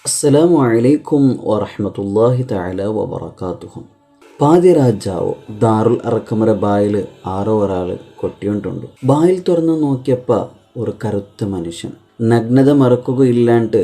അസ്സലാമു അലൈക്കും വറഹ്മത്തുള്ളാഹി തആല വബറകാതുഹു. പാതിരാജാവോ ദാറുൽ അറക്കമര ബായിൽ ആരോ ഒരാൾ കൊട്ടിയോണ്ടുണ്ട്. ബായിൽ തുറന്നു നോക്കിയപ്പോൾ ഒരു കറുത്ത മനുഷ്യൻ നഗ്നത മറക്കുകയില്ലാണ്ട്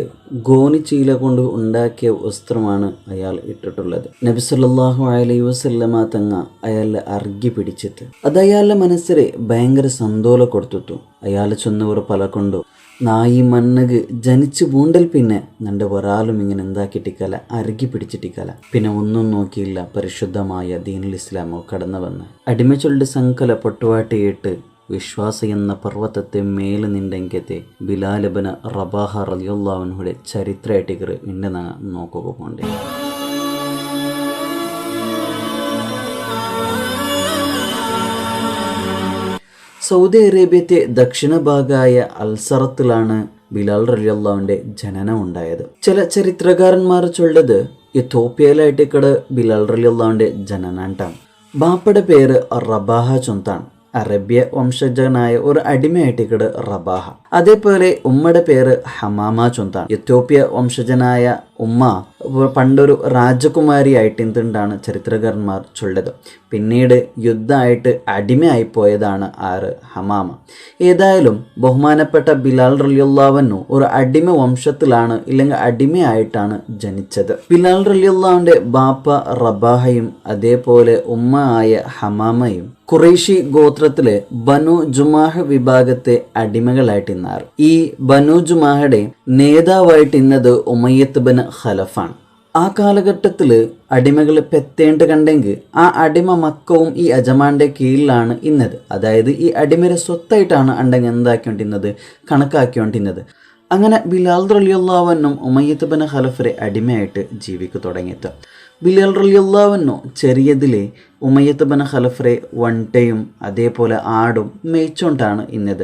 ഗോണിച്ചീല കൊണ്ട് ഉണ്ടാക്കിയ വസ്ത്രമാണ് അയാൾ ഇട്ടിട്ടുള്ളത്. നബി സല്ലല്ലാഹു അലൈഹി വസല്ലമ തങ്ങ അയാളെ അർഗി പിടിച്ചിട്ട് അത് അയാളുടെ മനസ്സിൽ ഭയങ്കര സന്തോഷം കൊടുത്തു. അയാൾ ചൊന്നവർ പല കൊണ്ടു നായി മണ്ണുക്ക് ജനിച്ചു പൂണ്ടൽ പിന്നെ നൻ്റെ ഒരാളും ഇങ്ങനെ എന്താക്കിട്ടിക്കല അരുകി പിടിച്ചിട്ടിക്കല. പിന്നെ ഒന്നും നോക്കിയില്ല, പരിശുദ്ധമായ ദീനുൽ ഇസ്ലാമോ കടന്നു വന്ന് അടിമച്ചൊല്ലിട്ട് സങ്കല പൊട്ടുവാട്ടിയിട്ട് വിശ്വാസ എന്ന പർവ്വതത്തെ മേല് നിണ്ടെങ്കത്തെ ബിലാൽ ഇബ്നു റബാഹ റളിയല്ലാഹു അൻഹുടെ ചരിത്രമായിട്ട് ഇന്നെ നോക്കുക പോണ്ടേ. സൗദി അറേബ്യത്തെ ദക്ഷിണ ഭാഗമായ അൽസറത്തിലാണ് ബിലാൽ റളിയല്ലാഹുവിൻ്റെ ജനനം ഉണ്ടായത്. ചില ചരിത്രകാരന്മാർ ചൊല്ലത് ഇഥോപ്യയിലായിട്ടേക്കട് ബിലാൽ റളിയല്ലാഹുവിൻ്റെ ജനനാണ്ടാണ്. ബാപ്പയുടെ പേര് റബാഹ ചൊന്താണ്. അറേബ്യ വംശജനായ ഒരു അടിമയായിട്ടേക്കട് റബാഹ. അതേപോലെ ഉമ്മയുടെ പേര് ഹമാമ ചൊന്താണ്. എത്യോപ്യ വംശജനായ ഉമ്മ പണ്ടൊരു രാജകുമാരി ആയിട്ടാണ് ചരിത്രകാരന്മാർ ചൊല്ലത്. പിന്നീട് യുദ്ധമായിട്ട് അടിമയായിപ്പോയതാണ് ഹമാമ. ഏതായാലും ബഹുമാനപ്പെട്ട ബിലാൽ റളിയല്ലാഹു അൻഹു ഒരു അടിമ വംശത്തിലാണ്, ഇല്ലെങ്കിൽ അടിമയായിട്ടാണ് ജനിച്ചത്. ബിലാൽ റളിയല്ലാഹുവിൻ്റെ ബാപ്പ റബാഹയും അതേപോലെ ഉമ്മ ആയ ഹമാമയും ഖുറൈശി ഗോത്രത്തിലെ ബനു ജുമാഹ് വിഭാഗത്തെ അടിമകളായിട്ടിന്നാറ്. ഈ ബനു ജുമാഹയുടെ നേതാവായിട്ടിന്നത് ഉമയ്യത്ത് ബിൻ ഖലഫാണ്. ആ കാലഘട്ടത്തിൽ അടിമകൾ പെത്തേണ്ട് കണ്ടെങ്കിൽ ആ അടിമ മക്കവും ഈ യജമാന്റെ കീഴിലാണ് ഇന്നത്. അതായത് ഈ അടിമരെ സ്വത്തായിട്ടാണ് അണ്ടെങ്കിൽ എന്താക്കിക്കൊണ്ടിരുന്നത്, കണക്കാക്കിക്കൊണ്ടിരുന്നത്. അങ്ങനെ ബിലാൽ റളിയല്ലാഹു അൻഹു ഉമയ്യത്ത് ബിൻ ഖലഫിനെ അടിമയായിട്ട് ജീവിക്കു തുടങ്ങിയിട്ട് ബിലാൽ റളിയല്ലാഹു അൻഹു ചെറിയതിലെ ഉമയ്യത്ത് ബിൻ ഖലഫിനെ വണ്ടയും അതേപോലെ ആടും മേയിച്ചുകൊണ്ടാണ് ഇന്നത്.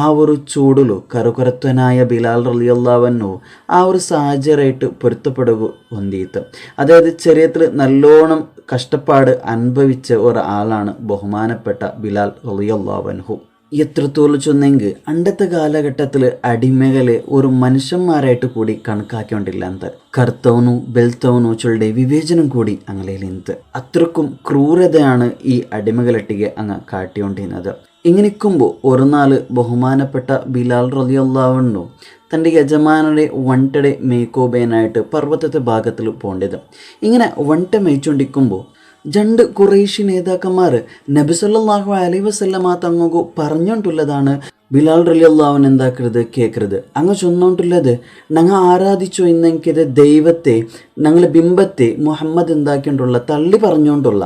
ആ ഒരു ചൂടിലു കറുകറുത്തനായ ബിലാൽ റളിയല്ലാഹു അൻഹു ആ ഒരു സാഹചര്യമായിട്ട് പൊരുത്തപ്പെടുക വന്നിട്ട്, അതായത് ചെറിയത്തിൽ നല്ലോണം കഷ്ടപ്പാട് അനുഭവിച്ച ഒരാളാണ് ബഹുമാനപ്പെട്ട ബിലാൽ റളിയല്ലാഹു അൻഹു. എത്രത്തോളം ചൊന്നെങ്കിൽ അണ്ടത്തെ കാലഘട്ടത്തിൽ അടിമകളെ ഒരു മനുഷ്യന്മാരായിട്ട് കൂടി കണക്കാക്കിക്കൊണ്ടില്ലാത്ത കറുത്തവനു ബെൽത്തവനു ചൊല്ലുടെ വിവേചനം കൂടി അങ്ങനെയിലെന്ത് അത്രക്കും ക്രൂരതയാണ് ഈ അടിമകളെട്ടിಗೆ അങ്ങ് കാട്ടിക്കൊണ്ടിരുന്നത്. ഇങ്ങനെക്കുമ്പോൾ ഒരു നാൾ ബഹുമാനപ്പെട്ട ബിലാൽ റളിയല്ലാഹു അൻഹു തൻ്റെ യജമാനയുടെ വണ്ടയുടെ മേക്കോബേനായിട്ട് പർവ്വതത്തെ ഭാഗത്തിൽ പോകേണ്ടത്. ഇങ്ങനെ വണ്ട മേയിച്ചുകൊണ്ടിരിക്കുമ്പോൾ രണ്ട് ഖുറൈശി നേതാക്കന്മാർ നബി സല്ലല്ലാഹു അലൈഹി വസല്ലമ തങ്ങൾക്കു പറഞ്ഞുകൊണ്ടുള്ളതാണ് ബിലാൽ റളിയല്ലാഹുവിന് എന്താക്കരുത്, കേൾക്കരുത്. അങ്ങ് ചൊന്നോണ്ടുള്ളത് ഞങ്ങൾ ആരാധിച്ചു എന്നെനിക്കത് ദൈവത്തെ, ഞങ്ങളെ ബിംബത്തെ മുഹമ്മദ് എന്താക്കിയിട്ടുള്ള തള്ളി പറഞ്ഞുകൊണ്ടുള്ള.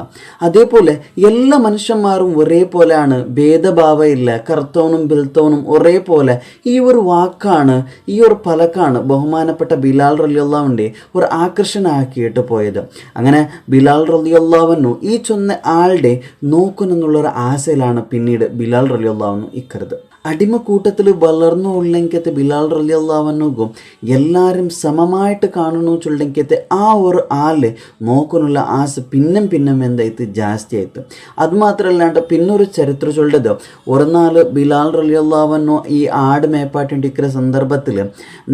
അതേപോലെ എല്ലാ മനുഷ്യന്മാരും ഒരേപോലെയാണ്, ഭേദഭാവമില്ല, കറുത്തവനും ബെൽത്തവനും ഒരേപോലെ. ഈ ഒരു വാക്കാണ്, ഈ ഒരു പലക്കാണ് ബഹുമാനപ്പെട്ട ബിലാൽ റളിയല്ലാഹുവിൻ്റെ ഒരു ആകർഷണമാക്കിയിട്ട് പോയത്. അങ്ങനെ ബിലാൽ റളിയല്ലാഹു അൻഹു ഈ ചൊന്ന ആളുടെ നോക്കുന്നെന്നുള്ളൊരു ആശയിലാണ് പിന്നീട് ബിലാൽ റളിയല്ലാഹു അൻഹു ഇക്കരുത്. അടിമക്കൂട്ടത്തിൽ വളർന്നു ഉള്ളെങ്കത്തെ ബിലാൽ റളിയല്ലാഹു അൻഹുക്കും എല്ലാവരും സമമായിട്ട് കാണുന്നു ചൊല്ലെങ്കത്തെ ആ ഒരു ആള് നോക്കാനുള്ള ആശ പിന്നും എന്തായിട്ട് ജാസ്തി ആയിട്ട്. അതുമാത്രമല്ലാണ്ട് പിന്നൊരു ചരിത്രം ചൊല്ലത് ഒരു നാൾ ബിലാൽ റളിയല്ലാഹു അൻഹു ഈ ആട് മേപ്പാട്ടിണ്ടിരിക്കുന്ന സന്ദർഭത്തിൽ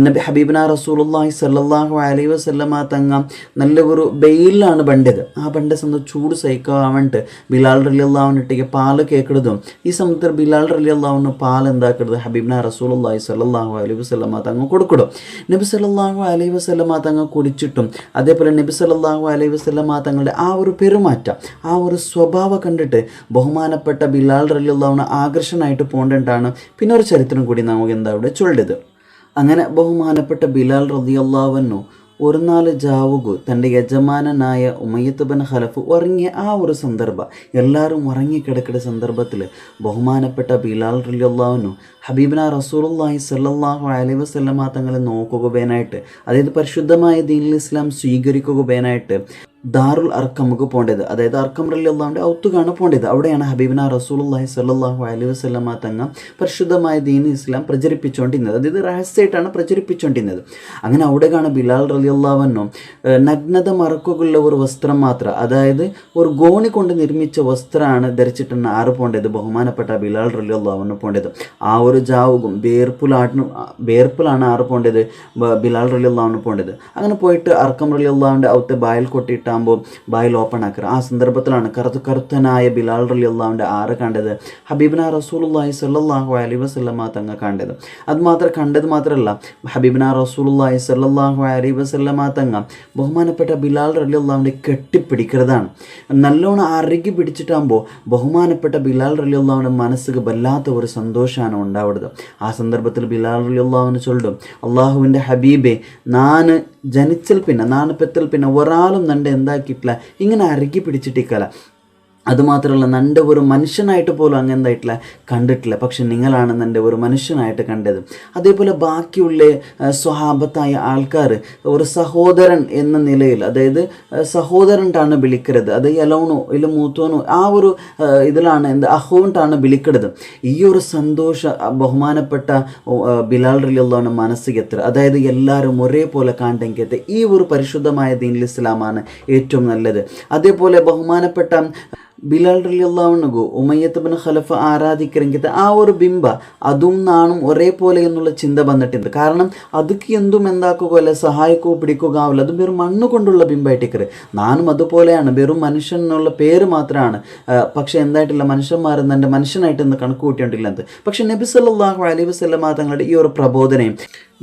നബി ഹബീബിന റസൂലുള്ളാഹി സ്വല്ലല്ലാഹു അലൈഹി വസല്ലമ തങ്ങ നല്ല ഒരു വെയിലാണ് ബണ്ടത്. ആ ബണ്ട സമയത്ത് ചൂട് സഹിക്കാൻ വേണ്ടിട്ട് ബിലാൽ റളിയല്ലാഹു അൻഹുട്ടിക്ക് പാല് കേൾക്കുന്നതും ഈ സമയത്ത് ബിലാൽ റളിയല്ലാഹു അൻഹു പാൽ എന്താക്കരുത് ഹബീബിന റസൂലുള്ളാഹി സ്വല്ലല്ലാഹു അലൈഹി വസല്ലമ തങ്ങൾ കൊടുക്കണം. നബി സല്ലല്ലാഹു അലൈഹി വസല്ലമ തങ്ങൾ കുടിച്ചിട്ടും അതേപോലെ നബി സല്ലല്ലാഹു അലൈഹി വസല്ലമ തങ്ങളുടെ ആ ഒരു പെരുമാറ്റം, ആ ഒരു സ്വഭാവം കണ്ടിട്ട് ബഹുമാനപ്പെട്ട ബിലാൽ റളിയല്ലാഹുവിന് ആകർഷണമായിട്ട് പോകേണ്ടതാണ്. പിന്നെ ഒരു ചരിത്രം കൂടി നമുക്ക് എന്താ ഇവിടെ ചൊല്ലത്. അങ്ങനെ ബഹുമാനപ്പെട്ട ബിലാൽ റളിയല്ലാഹു അൻഹു ഒരു നാൾ ജാവുകു തൻ്റെ യജമാനനായ ഉമയ്യത്ത് ബിൻ ഖലഫ് ഉറങ്ങിയ ആ ഒരു സന്ദർഭം, എല്ലാവരും ഉറങ്ങിക്കിടക്കുന്ന സന്ദർഭത്തിൽ ബഹുമാനപ്പെട്ട ബിലാൽ റളിയല്ലാഹു അൻഹു ഹബീബിന റസൂലുള്ളാഹി സ്വല്ലല്ലാഹു അലൈഹി വസല്ലമ തങ്ങളെ നോക്കുകയായിട്ട്, അതായത് പരിശുദ്ധമായ ദീനുൽ ഇസ്ലാം സ്വീകരിക്കുകയായിട്ട് ദാറുൽ അർക്കമുക്ക് പോകേണ്ടത്. അതായത് അർക്കം റളിയല്ലാഹുവിൻ്റെ ഔത്തുകാണ് പോകേണ്ടത്. അവിടെയാണ് ഹബീബിന റസൂലുള്ളാഹി സ്വല്ലല്ലാഹു അലൈഹി വസല്ലമ തങ്ങൾ പരിശുദ്ധമായ ദീൻ ഇസ്ലാം പ്രചരിപ്പിച്ചുകൊണ്ടിരുന്നത്. അതായത് രഹസ്യമായിട്ടാണ് പ്രചരിപ്പിച്ചുകൊണ്ടിരുന്നത്. അങ്ങനെ അവിടെയാണ് ബിലാൽ റളിയല്ലാഹു അൻഹു നഗ്നത മറക്കുള്ള ഒരു വസ്ത്രം മാത്രം, അതായത് ഒരു ഗോണി കൊണ്ട് നിർമ്മിച്ച വസ്ത്രമാണ് ധരിച്ചിട്ടാണ് ആറ് പോകേണ്ടത്, ബഹുമാനപ്പെട്ട ബിലാൽ റളിയല്ലാഹു അൻഹു പോകേണ്ടത്. ആ ഒരു ജാവുകും വേർപ്പിലാണ് ആറ് പോകേണ്ടത്, ബിലാൽ റളിയല്ലാഹു അൻഹു പോകേണ്ടത്. അങ്ങനെ പോയിട്ട് അർക്കം റളിയല്ലാഹുവിൻ്റെ ഔത്ത് ബായിൽ കൊട്ടിയിട്ട് ബായിൽ ഓപ്പൺ ആക്കുക. ആ സന്ദർഭത്തിലാണ് കറുത്തനായ ബിലാൽ റളിയല്ലാഹുവിൻ്റെ ആറ് കണ്ടത് ഹബീബിന റസൂലുള്ളാഹി സ്വല്ലല്ലാഹു അലൈഹി വസല്ലമ തങ്ങൾ കണ്ടത്. കണ്ടത് മാത്രമല്ല, ഹബീബിന റസൂലുള്ളാഹി സ്വല്ലല്ലാഹു അലൈഹി വസല്ലമ തങ്ങൾ ബഹുമാനപ്പെട്ട ബിലാൽ റളിയല്ലാഹുവിനെ കെട്ടിപ്പിടിക്കുന്നതാണ്. നല്ലോണം അറുകി പിടിച്ചിട്ടാകുമ്പോൾ ബഹുമാനപ്പെട്ട ബിലാൽ റളിയല്ലാഹുവിൻ്റെ മനസ്സിന് വല്ലാത്ത ഒരു സന്തോഷമാണ് ഉണ്ടാവുന്നത്. ആ സന്ദർഭത്തിൽ ബിലാൽ റളിയല്ലാഹുവിന് ചൊല്ലും, അള്ളാഹുവിൻ്റെ ഹബീബെ, നാന് ജനിച്ചൽ പിന്നെ നാണ് പെത്തൽ പിന്നെ ഒരാളും നണ്ട് എന്താക്കിയിട്ടില്ല, ഇങ്ങനെ അറുകി പിടിച്ചിട്ടിക്കല. അതുമാത്രമല്ല, നൻ്റെ ഒരു മനുഷ്യനായിട്ട് പോലും അങ്ങനെ എന്തായിട്ടില്ല, കണ്ടിട്ടില്ല. പക്ഷെ നിങ്ങളാണ് നൻ്റെ ഒരു മനുഷ്യനായിട്ട് കണ്ടത്. അതേപോലെ ബാക്കിയുള്ള സ്വഹാബത്തായ ആൾക്കാർ ഒരു സഹോദരൻ എന്ന നിലയിൽ, അതായത് സഹോദരനാണ് വിളിക്കരുത്, അത് എലോണോ ഇല്ല മൂത്തോനോ ആ ഒരു ഇതിലാണ് അഹോണ്ടാണ് വിളിക്കരുത്. ഈ ഒരു സന്തോഷം ബഹുമാനപ്പെട്ട ബിലാൽ റളിയല്ലാഹുവിൻ്റെ മനസ്സിൽ എത്ര, അതായത് എല്ലാവരും ഒരേപോലെ കാണണ്ടെങ്കിൽ ഈ ഒരു പരിശുദ്ധമായ ദീനുൽ ഇസ്ലാമാണ് ഏറ്റവും നല്ലത്. അതേപോലെ ബഹുമാനപ്പെട്ട ബിലാൽ റളിയല്ലാഹു അൻഹു ഉമയ്യത്ത് ബിൻ ഖലഫ് ആരാധിക്കരെങ്കിൽ ആ ഒരു ബിംബ അതും നാണും ഒരേപോലെ എന്നുള്ള ചിന്ത വന്നിട്ടുണ്ട്. കാരണം അതൊക്കെ എന്തും എന്താക്കുകയല്ല, സഹായിക്കുകയോ പിടിക്കുക ആവില്ല, അത് വെറും മണ്ണ് കൊണ്ടുള്ള ബിംബമായിട്ടേക്കറ്. നാനും അതുപോലെയാണ്, വെറും മനുഷ്യൻ എന്നുള്ള പേര് മാത്രമാണ്. പക്ഷെ എന്തായിട്ടില്ല, മനുഷ്യന്മാർ എൻ്റെ മനുഷ്യനായിട്ട് ഇന്ന് കണക്ക് കൂട്ടിയിട്ടില്ലത്. പക്ഷെ നബി സല്ലല്ലാഹു അലൈഹി വസല്ലമ തങ്ങളുടെ ഈ ഒരു പ്രബോധനയും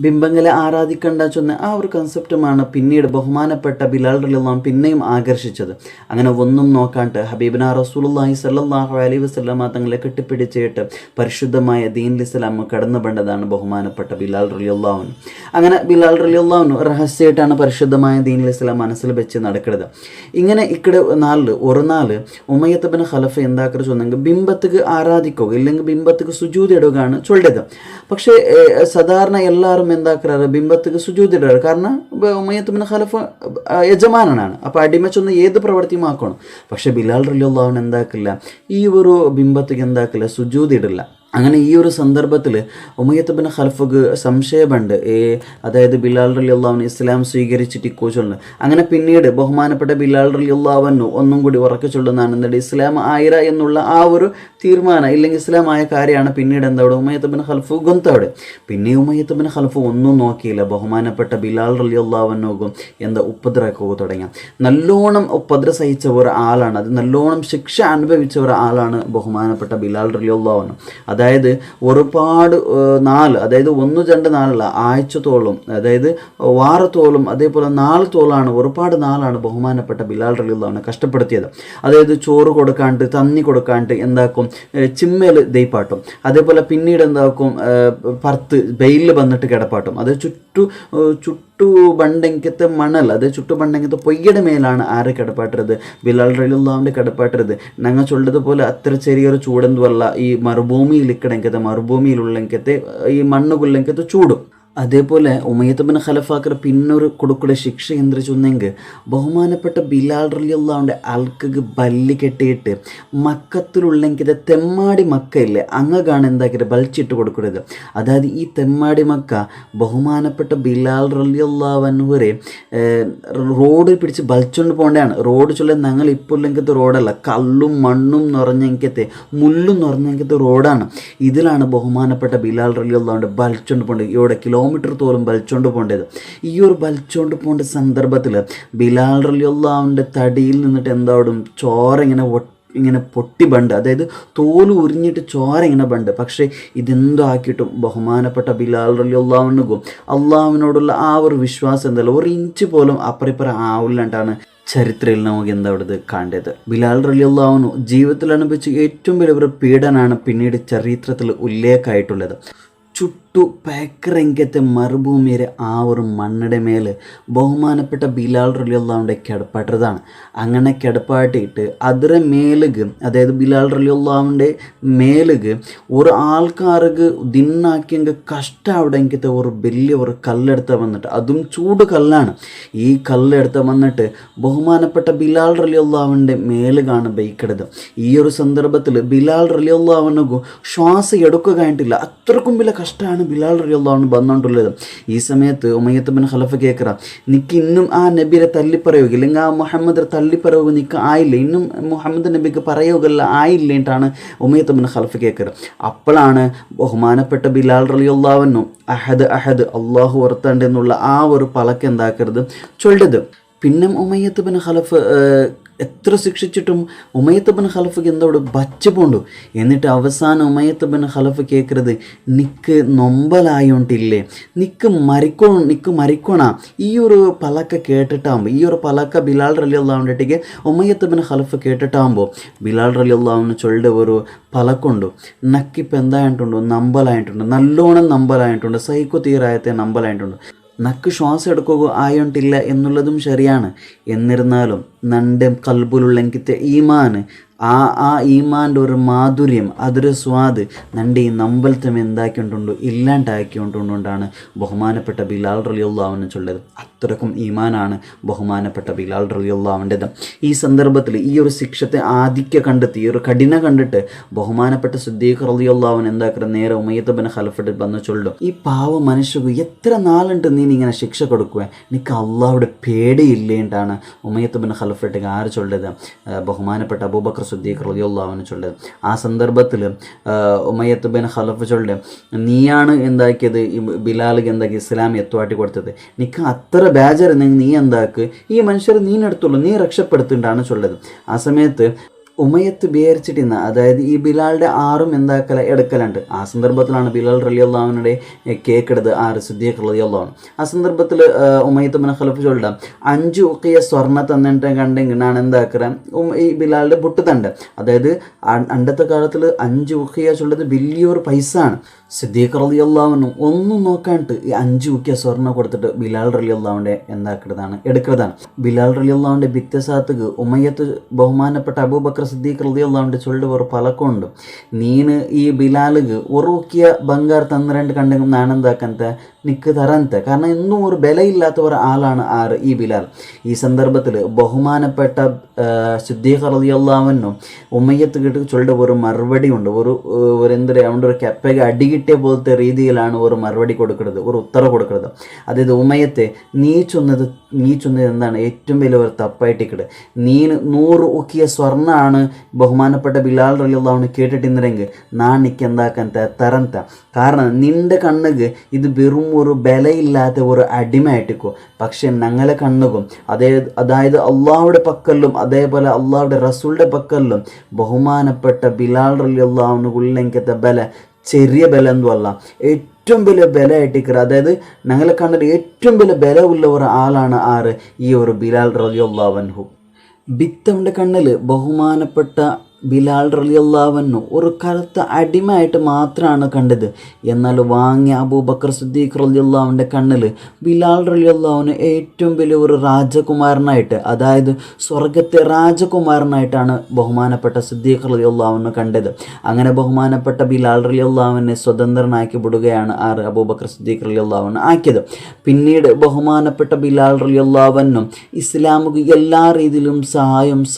ബിംബങ്ങളെ ആരാധിക്കേണ്ട ചൊന്ന ആ ഒരു കൺസെപ്റ്റുമാണ് പിന്നീട് ബഹുമാനപ്പെട്ട ബിലാൽ റളിയല്ലാഹു അൻഹു പിന്നെയും ആകർഷിച്ചത്. അങ്ങനെ ഒന്നും നോക്കാണ്ട് ഹബീബിന റസൂലുള്ളാഹി സ്വല്ലല്ലാഹു അലൈഹി വസല്ലമ തങ്ങളെ കെട്ടിപ്പിടിച്ചിട്ട് പരിശുദ്ധമായ ദീനുൽ ഇസ്ലാം കടന്നു പണ്ടതാണ് ബഹുമാനപ്പെട്ട ബിലാൽ റളിയല്ലാഹു അൻഹു. അങ്ങനെ ബിലാൽ റളിയല്ലാഹു അൻഹു രഹസ്യമായിട്ടാണ് പരിശുദ്ധമായ ദീനുൽ ഇസ്ലാം മനസ്സിൽ വെച്ച് നടക്കുന്നത്. ഇങ്ങനെ ഇക്കടെ ഒരു നാല് ഉമയ്യത്ത് ബിൻ ഖലഫ് എന്താക്കർ ചൊന്നെങ്കിൽ ബിംബത്തിക്ക് ആരാധിക്കുക, ഇല്ലെങ്കിൽ ബിംബത്തിക്ക് സുജൂദ് ഇടുകയാണ് ചൊല്ലത്. പക്ഷേ സാധാരണ എല്ലാവരും എന്താക്കാറ് ബിംബത്തിക്ക് സുജൂദ് ഇടാറ്. കാരണം ഉമയ്യത്ത് ബിൻ ഖലഫ് യജമാനാണ്, അപ്പോൾ അടിമച്ചൊന്ന് ഏത് പ്രവൃത്തിയുമാക്കണം. പക്ഷെ ബിലാൽ റളിയല്ലാഹു അൻഹു എന്താക്കില്ല, ഈ ഒരു ബിംബത്തിക്ക് എന്താക്കില്ല, സുജൂദ് ഇടില്ല. അങ്ങനെ ഈ ഒരു സന്ദർഭത്തിൽ ഉമയ്യത്ത് ബിൻ ഖലഫുക്ക് സംശയമുണ്ട്, അതായത് ബിലാൽ റളിയല്ലാഹു അൻഹു ഇസ്ലാം സ്വീകരിച്ചിട്ട് ഇക്കോച്ചുണ്ട്. അങ്ങനെ പിന്നീട് ബഹുമാനപ്പെട്ട ബിലാൽ റളിയല്ലാഹു അൻഹു ഒന്നും കൂടി ഉറക്കെ ചൊല്ലുന്നതാണ് എന്നിട്ട് ഇസ്ലാം ആയിര എന്നുള്ള ആ ഒരു തീരുമാനം, ഇല്ലെങ്കിൽ ഇസ്ലാം ആയ കാര്യമാണ്. പിന്നീട് എന്താവിടെ ഉമയ്യത്ത് ബിൻ ഖലഫ് ഗൊന്തവിടെ. പിന്നെ ഉമയ്യത്ത് ബിൻ ഖലഫ് ഒന്നും നോക്കിയില്ല, ബഹുമാനപ്പെട്ട ബിലാൽ റളിയല്ലാഹു അൻഹുക്കും ഉപദ്രവക്കുക തുടങ്ങി. നല്ലോണം ഉപദ്ര സഹിച്ച ഒരു ആളാണ്, അത് നല്ലോണം ശിക്ഷ അനുഭവിച്ച ഒരു ആളാണ് ബഹുമാനപ്പെട്ട ബിലാൽ റളിയല്ലാഹു അൻഹു. അതായത് ഒരുപാട് അതായത് 1-2 നാളല്ല, ആഴ്ചത്തോളം, അതായത് വാരത്തോളം, അതേപോലെ നാളത്തോളാണ്, ഒരുപാട് നാളാണ് ബഹുമാനപ്പെട്ട ബിലാൽ റളിയല്ലാഹു അൻഹു കഷ്ടപ്പെടുത്തിയത്. അതായത് ചോറ് കൊടുക്കാണ്ട്, തന്നി കൊടുക്കാണ്ട് എന്താക്കും, ചിമ്മേൽ ദൈപ്പാട്ടും. അതേപോലെ പിന്നീട് എന്താക്കും, പർത്ത് ബെയിലിൽ വന്നിട്ട് കിടപ്പാട്ടും. അത് ചുട്ടുബണ്ടെങ്കത്തെ മണൽ, അത് ചുട്ടുബണ്ടെങ്കത്തെ പൊയ്യയുടെ മേലാണ് ആരെ കിടപ്പാട്ടത്, ബിലാൽ റളിയല്ലാഹുവിൻ്റെ കിടപ്പാട്ടത്. ഞങ്ങൾ ചൊല്ലതുപോലെ അത്ര ചെറിയൊരു ചൂടെന്തുമല്ല, ഈ മറുഭൂമിയിലിക്കടെങ്കത്തെ മറുഭൂമിയിലുള്ളെങ്കത്തെ ഈ മണ്ണുകൊള്ളെങ്കത്തെ ചൂടും. അതേപോലെ ഉമയ്യത്ത് ബിൻ ഖലഫാക്കർ പിന്നൊരു കൊടുക്കുന്ന ശിക്ഷ എന്ത് ചൊന്നെങ്കിൽ ബഹുമാനപ്പെട്ട ബിലാൽ റളിയല്ലാഹുവിൻ്റെ ആൾക്കക്ക് ബല്ലി കെട്ടിയിട്ട് മക്കത്തിലുള്ളെങ്കിൽ തെമ്മാടി മക്കയില്ലേ അങ്ങാണ് എന്താക്കിയത് ബലിച്ചിട്ട് കൊടുക്കുന്നത്. അതായത് ഈ തെമ്മാടി മക്ക ബഹുമാനപ്പെട്ട ബിലാൽ റളിയല്ലാഹു അൻഹുരെ റോഡ് പിടിച്ച് ബലിച്ചുകൊണ്ട് പോകേണ്ടതാണ്. റോഡ് ചൊല്ലാൻ ഞങ്ങൾ ഇപ്പോൾ ഇല്ലെങ്കത്തെ റോഡല്ല, കല്ലും മണ്ണും നിറഞ്ഞെങ്കത്തെ മുള്ളും നിറഞ്ഞെങ്കത്തെ റോഡാണ്. ഇതിലാണ് ബഹുമാനപ്പെട്ട ബിലാൽ റളിയല്ലാഹുവിൻ്റെ ബലിച്ചുകൊണ്ട് പോകേണ്ടത്. ഇവിടെ കിലോമീറ്റർ തോറും ബലിച്ചോണ്ട് പോകേണ്ടത്. ഈ ഒരു ബലിച്ചോണ്ട് പോകേണ്ട സന്ദർഭത്തിൽ ബിലാൽ റളിയല്ലാഹുവിൻ്റെ തടിയിൽ നിന്നിട്ട് എന്താവും, ചോര ഇങ്ങനെ പൊട്ടി ബണ്ട്, അതായത് തോല് ഉരിഞ്ഞിട്ട് ചോര ഇങ്ങനെ ബണ്ട്. പക്ഷേ ഇതെന്തോ ആക്കിയിട്ടും ബഹുമാനപ്പെട്ട ബിലാൽ റളിയല്ലാഹു അൻഹു അള്ളാഹുവിനോടുള്ള ആ ഒരു വിശ്വാസം എന്തല്ല ഒരു ഇഞ്ച് പോലും അപ്പറിപ്പറ ആവില്ലാണ്ടാണ് ചരിത്രത്തിൽ നമുക്ക് എന്താവിടത് കാണേണ്ടത്. ബിലാൽ റളിയല്ലാഹു അൻഹു ജീവിതത്തിൽ അനുഭവിച്ച ഏറ്റവും വലിയ ഒരു പീഡനാണ് പിന്നീട് ചരിത്രത്തിൽ ഉല്ലേഖമായിട്ടുള്ളത്. ഒത്തു പേക്കറെങ്കത്തെ മറുഭൂമിയുടെ ആ ഒരു മണ്ണിടെ മേൽ ബഹുമാനപ്പെട്ട ബിലാൽ റളിയല്ലാഹുവിൻ്റെ കിടപ്പാട്ടതാണ്. അങ്ങനെ കിടപ്പാട്ടിയിട്ട് അതിരെ മേലുക, അതായത് ബിലാൽ റളിയല്ലാഹുവിൻ്റെ മേലുക ഒരു ആൾക്കാർക്ക് ദിന്നാക്കിയെങ്കിൽ കഷ്ടവിടെങ്കിത്തെ ഒരു വലിയ ഒരു കല്ലെടുത്ത് വന്നിട്ട്, അതും ചൂട് കല്ലാണ്. ഈ കല്ലെടുത്ത് വന്നിട്ട് ബഹുമാനപ്പെട്ട ബിലാൽ റളിയല്ലാഹുവിൻ്റെ മേലുകാണ് ബൈക്കിടത്. ഈ ഒരു സന്ദർഭത്തിൽ ബിലാൽ റളിയല്ലാഹുവിനു ശ്വാസം എടുക്കുക കഴിഞ്ഞിട്ടില്ല. അത്രക്കും വലിയ കഷ്ടമാണ് ബിലാൽ റളിയല്ലാഹു വന്നുകൊണ്ടുള്ളത്. ഈ സമയത്ത് ഉമയ്യത്ത് ബിൻ ഖലഫ് കേൾക്കറ, നിക്ക് ഇന്നും ആ നബിയെ തല്ലിപ്പറയുക, ഇല്ലെങ്കിൽ ആ മുഹമ്മദ് തല്ലിപ്പറയുക നിക്ക് ആയില്ല, ഇന്നും മുഹമ്മദ് നബിക്ക് പറയുകയല്ല ആയില്ലേട്ടാണ് ഉമയ്യത്ത് ബിൻ ഖലഫ് കേൾക്കറ. അപ്പോഴാണ് ബഹുമാനപ്പെട്ട ബിലാൽ റളിയല്ലാഹു അഹദ് അഹദ് അള്ളാഹു ഓർത്തണ്ട് എന്നുള്ള ആ ഒരു പലക്ക് എന്താക്കരുത് ചൊല്ലത്. പിന്നെ ഉമയ്യത്ത് ബിൻ ഖലഫ് എത്ര ശിക്ഷിച്ചിട്ടും ഉമയ്യത്ത് ബിൻ ഖലഫിക്ക് എന്തോട് ബച്ച് പോണ്ടു. എന്നിട്ട് അവസാനം ഉമയ്യത്ത് ബിൻ ഖലഫ് കേൾക്കുന്നത്, നിക്ക് നൊമ്പലായോണ്ടില്ലേ, നിക്ക് മരിക്കോണ. ഈ ഒരു പലക്ക കേട്ടിട്ടാകുമ്പോൾ, ഈ ഒരു പലക്ക ബിലാൽ റളിയല്ലാഹുവിൻ്റെ ഉമയ്യത്ത് ബിൻ ഖലഫ് കേട്ടിട്ടാകുമ്പോൾ ബിലാൽ റളിയല്ലാഹുവിന് ചൊല്ലുടെ ഒരു പലക്കുണ്ടു. നക്കിപ്പോൾ എന്തായിട്ടുണ്ടോ, നമ്പലായിട്ടുണ്ട്, നല്ലോണം നമ്പലായിട്ടുണ്ട്, സൈക്കോ തീരായത്തെ നമ്പലായിട്ടുണ്ട്. നക്ക് ശ്വാസം എടുക്കുക ആയോണ്ടില്ല എന്നുള്ളതും ശരിയാണ്. എന്നിരുന്നാലും നൻ്റെ കൽബിലുള്ളെങ്കിത്തെ ഈമാന്, ആ ഈമാൻ്റെ ഒരു മാധുര്യം, അതൊരു സ്വാദ് നൻ്റെ ഈ നമ്പലത്തം എന്താക്കിയിട്ടുണ്ടോ, ഇല്ലാണ്ടാക്കിക്കൊണ്ടുകൊണ്ടാണ് ബഹുമാനപ്പെട്ട ബിലാൽ റളിയല്ലാഹുവിന് ചൊല്ലത്. അത്രക്കും ഈമാനാണ് ബഹുമാനപ്പെട്ട ബിലാൽ റളിയല്ലാഹുവിൻ്റെത്. ഈ സന്ദർഭത്തിൽ ഈ ഒരു ശിക്ഷത്തെ ആധിക്യം കണ്ടെത്തി, ഈ ഒരു കഠിന കണ്ടിട്ട് ബഹുമാനപ്പെട്ട സിദ്ദീഖ് റളിയല്ലാഹുവിന് എന്താക്കുന്നത്, നേരെ ഉമയ്യത്ത് ബിൻ ഖലഫിട്ട് വന്ന് ചൊല്ലും, ഈ പാവ മനുഷ്യക്ക് എത്ര നാളുണ്ട് നീ ഇങ്ങനെ ശിക്ഷ കൊടുക്കുക, നിനക്ക് അള്ളാഹുടെ പേടിയില്ലേണ്ടാണ് ഉമയ്യത്ത് ബിൻ ഖലഫിട്ട് ആര് ചൊല്ലത്, ബഹുമാനപ്പെട്ട അബൂബക്കർ സിദ്ദീഖ് റളിയല്ലാഹുവിന് ചൊല്ലത്. ആ സന്ദർഭത്തിൽ ഉമയ്യത്ത് ബിൻ ഖലഫ് ചൊല്ല്, നീയാണ് എന്താക്കിയത് ഈ ബിലാലിക്ക് എന്താക്കി ഇസ്ലാം എത്തുവാട്ടി കൊടുത്തത്, നിനക്ക് അത്ര ബേജർ നീ എന്താക്ക്, ഈ മനുഷ്യർ നീനെടുത്തുള്ളൂ, നീ രക്ഷപ്പെടുത്തുണ്ടാണ് ചൊല്ലത്. ആ സമയത്ത് ഉമയ്യത്ത് വിചാരിച്ചിട്ടിന്ന്, അതായത് ഈ ബിലാലിൻ്റെ ആറും എന്താക്കല എടുക്കലുണ്ട്. ആ സന്ദർഭത്തിലാണ് ബിലാൽ റളിയല്ലാഹുവിനുടെ കേക്കെടുത്ത് ആറ് സിദ്ദീഖ് റളിയല്ലാഹു. ആ സന്ദർഭത്തിൽ ഉമയ്യത്ത് ബിൻ ഖലഫ് ചൊല്ലുക, 5 ഉഖിയ സ്വർണ്ണ തന്നിട്ട് കണ്ടെങ്കിൽ ഞാൻ എന്താക്കുക ഈ ബിലാലിൻ്റെ ബുട്ട് തണ്ട്, അതായത് അണ്ടത്തെ കാലത്തിൽ 5 ഉഖിയ ചൊല്ലത് വലിയൊരു പൈസ ആണ്. സിദ്ദീഖ് റളിയല്ലാഹു ഒന്നും നോക്കാണ്ട് ഈ 5 ഉഖിയ സ്വർണ്ണം കൊടുത്തിട്ട് ബിലാൽ റളിയല്ലാഹുവിൻ്റെ എന്താക്കുന്നതാണ് എടുക്കുന്നതാണ്. ബിലാൽ റളിയല്ലാഹുവിൻ്റെ ഭിത്തസാത്തുക്ക് ഉമയ്യത്ത് ബഹുമാനപ്പെട്ട അബൂബക്കർ സിദ്ദീഖ് റളിയല്ലാഹുവിൻ്റെ ചൊല്ലുടെ ഒരു പലക്കമുണ്ട്, നീന് ഈ ബിലാലിക്ക് ഒരു ഉഖിയ ബംഗാർ തന്നിരണ്ട് കണ്ടെങ്കിൽ ഞാൻ എന്താക്കത്തെ നിക്ക് തരാനത്തെ, കാരണം എന്നും ഒരു ബലയില്ലാത്ത ഒരു ആളാണ് ആറ് ഈ ബിലാൽ. ഈ സന്ദർഭത്തിൽ ബഹുമാനപ്പെട്ട സിദ്ദീഖ് റളിയല്ലാഹുവിനും ഉമയ്യത്ത് കിട്ടി ചൊല്ലുടെ ഒരു മറുപടി ഉണ്ട്, ഒരു എന്തൊരു അവൻ്റെ ഒരു കെപ്പക അടികിട്ടിയ പോലത്തെ രീതിയിലാണ് ഒരു മറുപടി കൊടുക്കുന്നത്, ഒരു ഉത്തരവ് കൊടുക്കുന്നത്. അതായത് ഉമയ്യത്തെ നീ ചൊന്നത് എന്താണ് ഏറ്റവും വലിയ ഒരു തപ്പായിട്ടിക്കട്, നീ 100 ഉഖിയ സ്വർണ്ണമാണ് ബഹുമാനപ്പെട്ട ബിലാൽ റളിയല്ലാഹുവിന് കേട്ടിട്ടിരുന്നെങ്കിൽ ഞാൻ നിക്ക് എന്താക്കാൻ തരന്ത, കാരണം നിൻ്റെ കണ്ണുക്ക് ഇത് വെറും ഒരു ബലയില്ലാത്ത ഒരു അടിമയായിട്ടിക്കോ. പക്ഷെ ഞങ്ങളെ കണ്ണുകും അതായത് അള്ളാഹുടെ പക്കലിലും അതേപോലെ അള്ളാഹുടെ റസൂലിൻ്റെ പക്കലിലും ബഹുമാനപ്പെട്ട ബിലാൽ റളിയല്ലാഹുവിന് ഉള്ളെങ്കത്തെ ബല ചെറിയ ബലം എന്തല്ല, ഏറ്റവും വലിയ ബലമായിട്ടിക്കറ. അതായത് ഞങ്ങളെ കണ്ടിട്ട് ഏറ്റവും വലിയ ബലമുള്ള ഒരു ആളാണ് ആറ് ഈ ഒരു ബിലാൽ റളിയല്ലാഹു അൻഹു. ബിത്തവൻ്റെ കണ്ണിൽ ബഹുമാനപ്പെട്ട ബിലാൽ റളിയല്ലാഹു ഒരു കറുത്ത അടിമയായിട്ട് മാത്രമാണ് കണ്ടത്. എന്നാൽ വാങ്ങിയ അബൂബക്കർ സിദ്ദീഖ് റളിയല്ലാഹുവിൻ്റെ കണ്ണിൽ ബിലാൽ റളിയല്ലാഹുവിന് ഏറ്റവും വലിയ ഒരു രാജകുമാരനായിട്ട്, അതായത് സ്വർഗത്തെ രാജകുമാരനായിട്ടാണ് ബഹുമാനപ്പെട്ട സിദ്ദീഖ് റളിയല്ലാഹുവിനെ കണ്ടത്. അങ്ങനെ ബഹുമാനപ്പെട്ട ബിലാൽ റളിയല്ലാഹുവിനെ സ്വതന്ത്രനാക്കി വിടുകയാണ് ആറ് അബൂബക്കർ സിദ്ദീഖ് റളിയല്ലാഹുവിനെ ആക്കിയത്. പിന്നീട് ബഹുമാനപ്പെട്ട ബിലാൽ റളിയല്ലാഹുവിനും ഇസ്ലാമിക എല്ലാ രീതിയിലും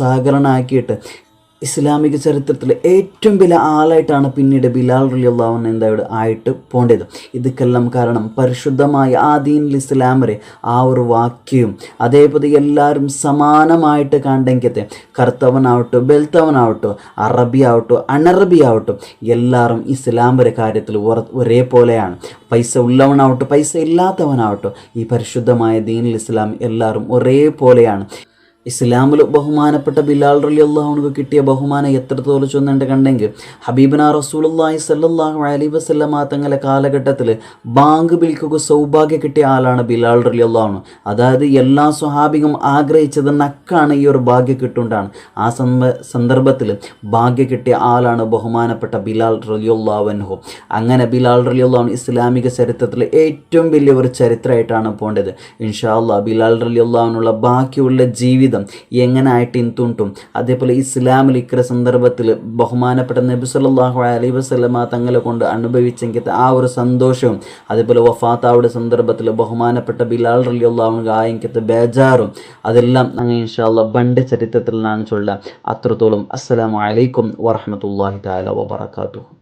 സഹകരണമാക്കിയിട്ട് ഇസ്ലാമിക ചരിത്രത്തിൽ ഏറ്റവും വലിയ ആളായിട്ടാണ് പിന്നീട് ബിലാൽ റളിയല്ലാഹു എന്താ ആയിട്ട് പോണ്ടത്. ഇതൊക്കെല്ലാം കാരണം പരിശുദ്ധമായ ആ ദീനുൽ ഇസ്ലാമിലെ ആ ഒരു വാക്യവും അതേപോലെ എല്ലാവരും സമാനമായിട്ട് കണ്ടെങ്കിത്തെ കറുത്തവനാവട്ടോ ബെൽത്തവനാവട്ടോ അറബി ആവട്ടോ അനറബി ആവട്ടോ എല്ലാവരും ഇസ്ലാമിൻ്റെ കാര്യത്തിൽ ഒരേപോലെയാണ്. പൈസ ഉള്ളവനാവട്ടോ പൈസ ഇല്ലാത്തവനാവട്ടോ ഈ പരിശുദ്ധമായ ദീനുൽ ഇസ്ലാം എല്ലാവരും ഒരേപോലെയാണ്. ഇസ്ലാമിൽ ബഹുമാനപ്പെട്ട ബിലാൽ റളിയല്ലാഹു അൻഹു കിട്ടിയ ബഹുമാനം എത്രത്തോളം ചൊന്നുണ്ട് കണ്ടെങ്കിൽ ഹബീബന റസൂലുള്ളാഹി സ്വല്ലല്ലാഹു അലൈഹി വസല്ലമ തങ്ങളുടെ കാലഘട്ടത്തിൽ ബാങ്ക് വിളിക്കുക സൗഭാഗ്യം കിട്ടിയ ആളാണ് ബിലാൽ റളിയല്ലാഹു അൻഹു. അതായത് എല്ലാ സ്വഹാബികളും ആഗ്രഹിച്ചത് നക്കാണ് ഈ ഒരു ഭാഗ്യം കിട്ടുകൊണ്ടാണ്. ആ സന്ദർഭത്തിൽ ഭാഗ്യം കിട്ടിയ ആളാണ് ബഹുമാനപ്പെട്ട ബിലാൽ റളിയല്ലാഹു അൻഹു. അങ്ങനെ ബിലാൽ റളിയല്ലാഹു അൻഹു ഇസ്ലാമിക ചരിത്രത്തിൽ ഏറ്റവും വലിയ ഒരു ചരിത്രമായിട്ടാണ് പോകേണ്ടത്. ഇൻഷാ അല്ലാഹ് ബിലാൽ റളിയല്ലാഹു അൻഹുള്ള ബാക്കിയുള്ള ജീവിതം എങ്ങനെ ആയിട്ട് ഇൻതുണ്ടും അതേപോലെ ഇസ്ലാമിൽ ഇക്കര സന്ദർഭത്തിൽ ബഹുമാനപ്പെട്ട നബി സല്ലല്ലാഹു അലൈഹി വസല്ലമ തങ്ങളെ കൊണ്ട് അനുഭവിച്ചെങ്കിൽ ആ ഒരു സന്തോഷവും അതേപോലെ വഫാത്താവുടെ സന്ദർഭത്തിൽ ബഹുമാനപ്പെട്ട ബിലാൽ റളിയല്ലാഹു അൻഹു ആയെങ്കിൽ ബേജാറും അതെല്ലാം അങ്ങനെ ഇൻഷാ അല്ലാഹ് പണ്ട് ചരിത്രത്തിൽ ഞാൻ ചൊല്ലാം. അത്രത്തോളം. അസ്സലാമു അലൈക്കും വറഹ്മത്തുള്ളാഹി തആല വബറകാതുഹു.